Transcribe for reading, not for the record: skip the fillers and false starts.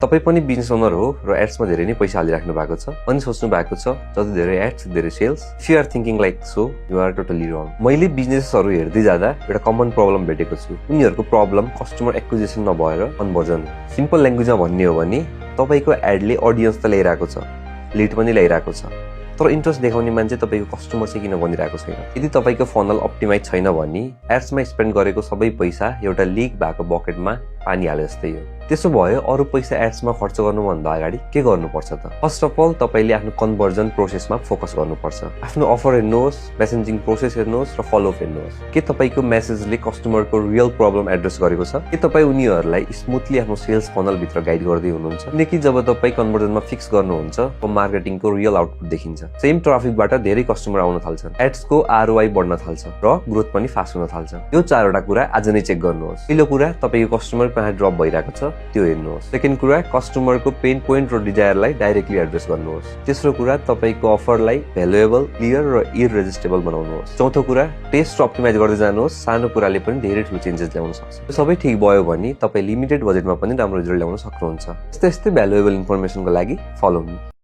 तपाई पनि business owner हो र एड्समा धेरै नै पैसा हालिराख्नु भएको छ अनि सोच्नु भएको छ जति धेरै एड्स धेरै sales. If you are thinking like so you are totally wrong. मैले बिजनेसहरु हेर्दै जाँदा एउटा कमन प्रब्लम भेटेको छु। उनीहरुको प्रब्लम कस्टमर एक्विजिसन नभएर कन्भर्जन। सिम्पल ल्याङ्ग्वेजमा भन्ने हो भने तपाईको एडले ऑडियन्स त ल्याइराको छ, लीड पनि ल्याइराको छ, तर इन्ट्रेस्ट देखाउने मान्छे तपाईको कस्टमर चाहिँ किन बनिरहेको छैन। यदि तपाईको फनल अप्टिमाइज छैन भने एड्समा स्पेन्ड गरेको सबै पैसा एउटा लीक भएको बकेटमा पानी हाले जस्तै हो। त्यसो भए अरु पैसा एड्समा खर्च गर्नुभन्दा अगाडि के गर्नुपर्छ त? फर्स्ट अफ अल तपाईले आफ्नो कन्भर्जन प्रोसेसमा फोकस गर्नुपर्छ। आफ्नो अफर हेर्नुहोस्, मेसेजिङ प्रोसेस हेर्नुहोस् र फलोअप हेर्नुहोस्। के तपाईको मेसेजले कस्टमरको रियल प्रब्लम एड्रेस गरेको छ? के तपाई उनीहरुलाई स्मुथली आफ्नो सेल्स फनल भित्र गाइड गर्दै हुनुहुन्छ? किनकि जब तपाई कन्भर्जनमा फिक्स गर्नुहुन्छ, अब मार्केटिङको रियल आउटपुट देखिन्छ। सेम ट्राफिकबाट धेरै कस्टमर आउन थाल्छन्, एड्सको आरओआई बढ्न थाल्छ र ग्रोथ पनि फास्ट हुन थाल्छ। यो चारवटा कुरा आज नै चेक गर्नुहोस्। पहिलो कुरा तपाईको कस्टमर कहाँ ड्रप भइरहेको छ त्यो हेर्नुहोस्। सेकेन्ड कुरा कस्टमरको पेन पोइन्ट र डिजायरलाई डाइरेक्टली एड्रेस गर्नुहोस्। तेस्रो कुरा तपाईको अफरलाई भ्यालुएबल, क्लियर र इररेजिस्टेबल बनाउनुहोस्। चौथो कुरा टेस्ट अप्टिमाइज गर्दै जानुहोस्। सानो कुराले पनि धेरै ठुलो चेन्जेस ल्याउन सक्छ। यो सबै ठीक भयो भने तपाई लिमिटेड बजेटमा पनि राम्रो रिजल्ट ल्याउन सक्नुहुन्छ। यस्तै भ्यालुएबल इन्फर्मेसनको लागि फलो मी।